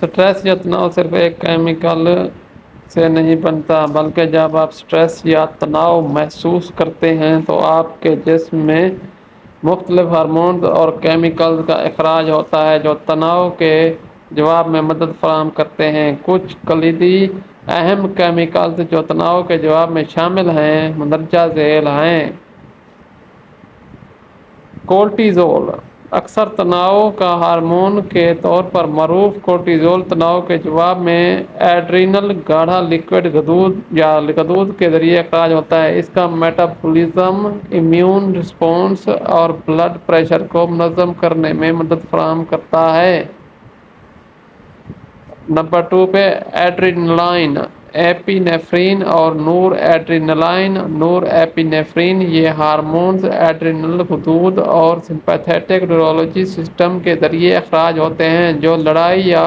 Stress या तनाव सिर्फ एक केमिकल से नहीं बनता, बल्कि जब आप स्ट्रेस या तनाव महसूस करते हैं तो आपके जिस्म में मुख्तलिफ हार्मोन और केमिकल्स का अखराज होता है जो तनाव के जवाब में मदद फराहम करते हैं। कुछ कलीदी अहम केमिकल्स जो तनाव के जवाब में शामिल हैं मंदरजा झेल हैं। कोर्टिजोल अक्सर तनाव का हार्मोन के तौर पर मरूफ कोर्टिजोल तनाव के जवाब में एड्रीनल गाढ़ा लिक्विड गदूद या गदूद के जरिए अखराज होता है। इसका मेटाबॉलिज्म, इम्यून रिस्पॉन्स और ब्लड प्रेशर को मुनज़्ज़म करने में मदद फराहम करता है। नंबर 2 पे एड्रेनलाइन, एपिनेफ्रिन और नूर एड्रेनलाइन, नूर एपिनेफ्रिन ये हार्मोन्स एड्रेनल गदूद और सिंपैथेटिक न्यूरोलॉजी सिस्टम के जरिए अखराज होते हैं जो लड़ाई या